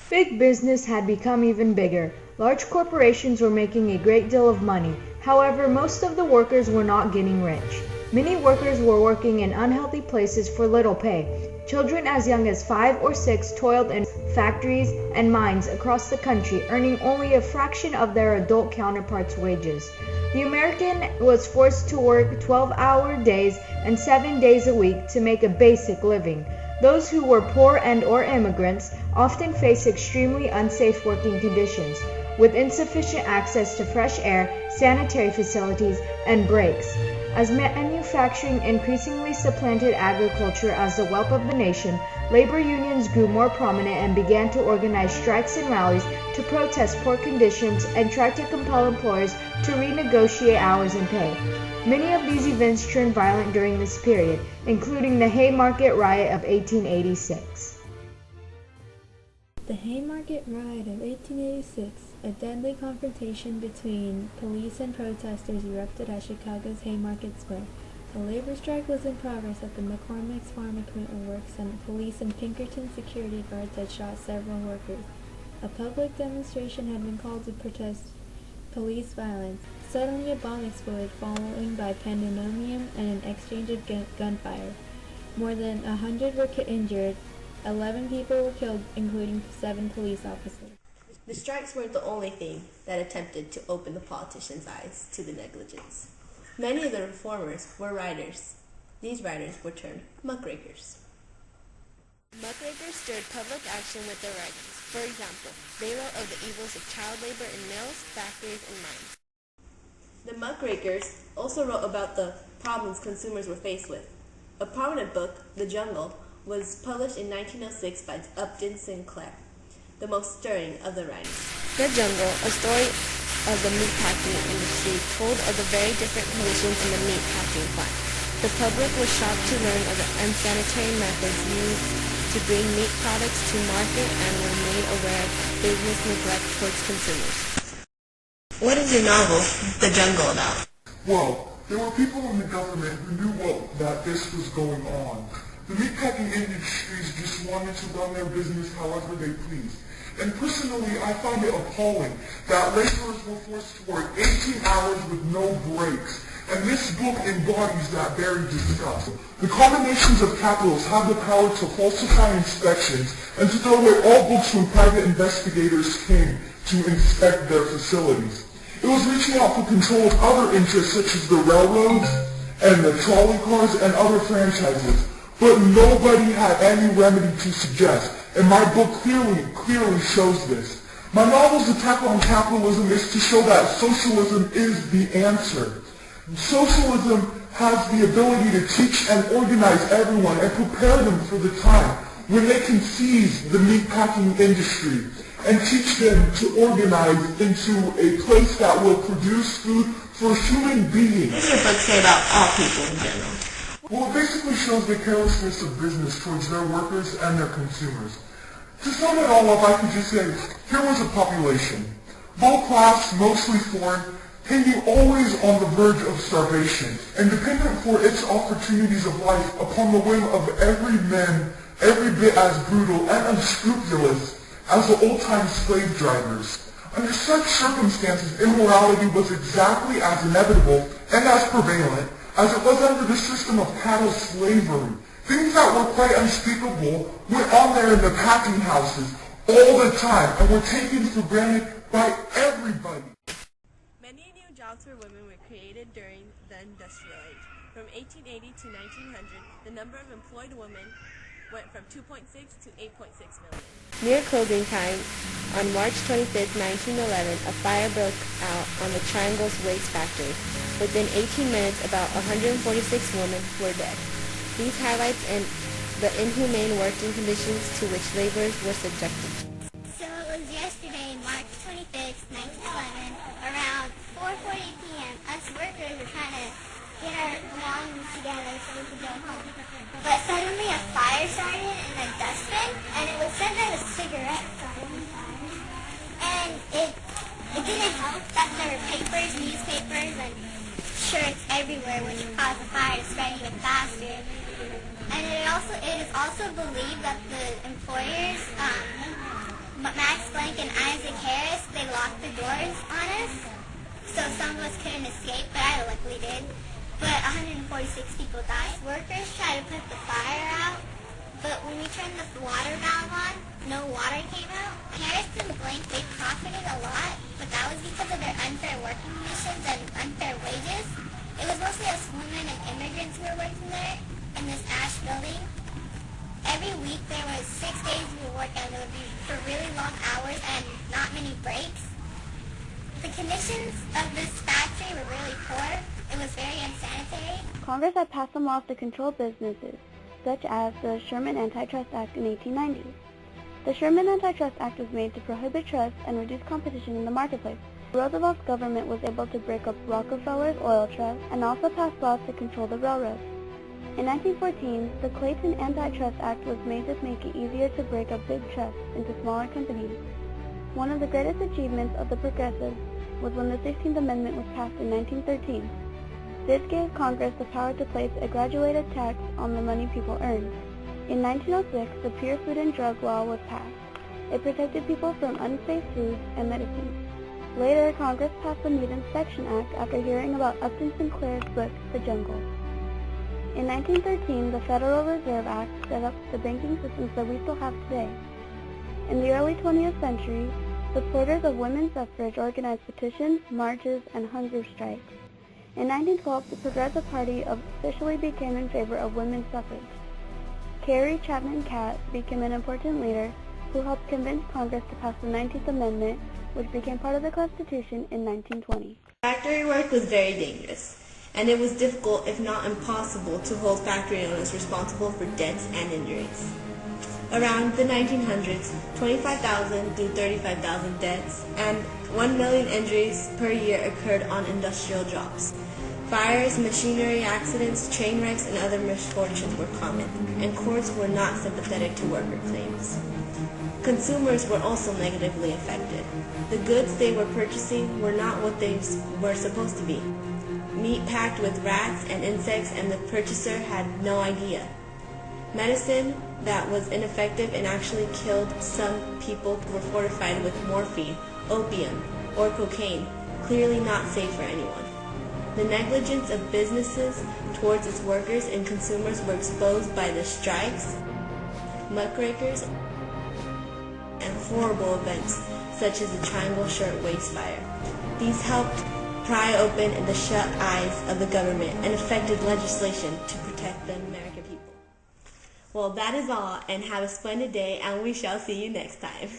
Big business had become even bigger. Large corporations were making a great deal of money. However, most of the workers were not getting rich. Many workers were working in unhealthy places for little pay. Children as young as 5 or 6 toiled in factories and mines across the country, earning only a fraction of their adult counterparts' wages. The American was forced to work 12-hour days and 7 days a week to make a basic living. Those who were poor and/or immigrants often faced extremely unsafe working conditions, with insufficient access to fresh air, sanitary facilities, and breaks. As manufacturing increasingly supplanted agriculture as the wealth of the nation, labor unions grew more prominent and began to organize strikes and rallies to protest poor conditions and try to compel employers to renegotiate hours and pay. Many of these events turned violent during this period, including the Haymarket Riot of 1886. The Haymarket Riot of 1886, a deadly confrontation between police and protesters, erupted at Chicago's Haymarket Square. A labor strike was in progress at the McCormick's Farm Equipment Works, and the police and Pinkerton security guards had shot several workers. A public demonstration had been called to protest police violence. Suddenly a bomb exploded, followed by pandemonium and an exchange of gunfire. More than 100 were injured. 11 people were killed, including 7 police officers. The strikes weren't the only thing that attempted to open the politicians' eyes to the negligence. Many of the reformers were writers. These writers were termed muckrakers. Muckrakers stirred public action with their writings. For example, they wrote of the evils of child labor in mills, factories, and mines. The muckrakers also wrote about the problems consumers were faced with. A prominent book, The Jungle, was published in 1906 by Upton Sinclair, the most stirring of the writings. The Jungle, a story of the meatpacking industry, told of the very different conditions in the meatpacking plant. The public was shocked to learn of the unsanitary methods used to bring meat products to market and were made aware of business neglect towards consumers. What is your novel, The Jungle, about? Well, there were people in the government who knew that this was going on. The meatpacking industries just wanted to run their business however they pleased. And personally, I find it appalling that laborers were forced to work 18 hours with no breaks. And this book embodies that very disgust. The combinations of capitals have the power to falsify inspections and to throw away all books when private investigators came to inspect their facilities. It was reaching out for control of other interests such as the railroads and the trolley cars and other franchises. But nobody had any remedy to suggest, and my book clearly shows this. My novel's attack on capitalism is to show that socialism is the answer. Socialism has the ability to teach and organize everyone and prepare them for the time when they can seize the meatpacking industry and teach them to organize into a place that will produce food for human beings. What does your book say about all people in general? Well, it basically shows the carelessness of business towards their workers and their consumers. To sum it all up, I could just say, here was a population, low class, mostly foreign, hanging always on the verge of starvation, and dependent for its opportunities of life upon the whim of every man, every bit as brutal and unscrupulous as the old-time slave drivers. Under such circumstances, immorality was exactly as inevitable and as prevalent as it was under the system of chattel slavery. Things that were quite unspeakable went on there in the packing houses all the time and were taken for granted by everybody. Many new jobs for women were created during the Industrial Age. From 1880 to 1900, the number of employed women went from 2.6 to 8.6 million. Near closing time, on March 25, 1911, a fire broke out on the Triangle's waste factory. Within 18 minutes, about 146 women were dead. These highlights the inhumane working conditions to which laborers were subjected. So it was yesterday, March 26, 1911, around 4:40 p.m. Us workers were trying to get our belongings together so we could go home. But suddenly a fire started in a dustbin, and it was said that a cigarette started the fire. And it didn't help that there were papers, newspapers, and shirts everywhere, which caused the fire to spread even faster. And it is also believed that the employers Max Blank and Isaac Harris, they locked the doors on us, so some of us couldn't escape, but I luckily did. But 146 people died. Workers tried to put the fire out, but when we turned the water valve on, no water came out. Harris and Blank, they profited a lot, but that was because of their unfair working conditions and unfair wages. It was mostly us women and immigrants who were working there in this ash building. Every week there was 6 days we would work, and it would be for really long hours and not many breaks. The conditions of this factory were really poor. It was very unsanitary. Congress had passed some laws to control businesses, such as the Sherman Antitrust Act in 1890. The Sherman Antitrust Act was made to prohibit trusts and reduce competition in the marketplace. Roosevelt's government was able to break up Rockefeller's oil trust and also pass laws to control the railroads. In 1914, the Clayton Antitrust Act was made to make it easier to break up big trusts into smaller companies. One of the greatest achievements of the progressives was when the 16th Amendment was passed in 1913. This gave Congress the power to place a graduated tax on the money people earned. In 1906, the Pure Food and Drug Law was passed. It protected people from unsafe foods and medicines. Later, Congress passed the Meat Inspection Act after hearing about Upton Sinclair's book, The Jungle. In 1913, the Federal Reserve Act set up the banking systems that we still have today. In the early 20th century, supporters of women's suffrage organized petitions, marches, and hunger strikes. In 1912, the Progressive Party officially became in favor of women's suffrage. Carrie Chapman Catt became an important leader who helped convince Congress to pass the 19th Amendment, which became part of the Constitution in 1920. Factory work was very dangerous, and it was difficult, if not impossible, to hold factory owners responsible for debts and injuries. Around the 1900s, 25,000 to 35,000 deaths and 1 million injuries per year occurred on industrial jobs. Fires, machinery accidents, train wrecks, and other misfortunes were common, and courts were not sympathetic to worker claims. Consumers were also negatively affected. The goods they were purchasing were not what they were supposed to be. Meat packed with rats and insects, and the purchaser had no idea. Medicine that was ineffective and actually killed some people were fortified with morphine, opium, or cocaine, clearly not safe for anyone. The negligence of businesses towards its workers and consumers were exposed by the strikes, muckrakers, and horrible events such as the Triangle Shirtwaist Fire. These helped pry open the shut eyes of the government and affected legislation to protect the American people. Well, that is all, and have a splendid day, and we shall see you next time.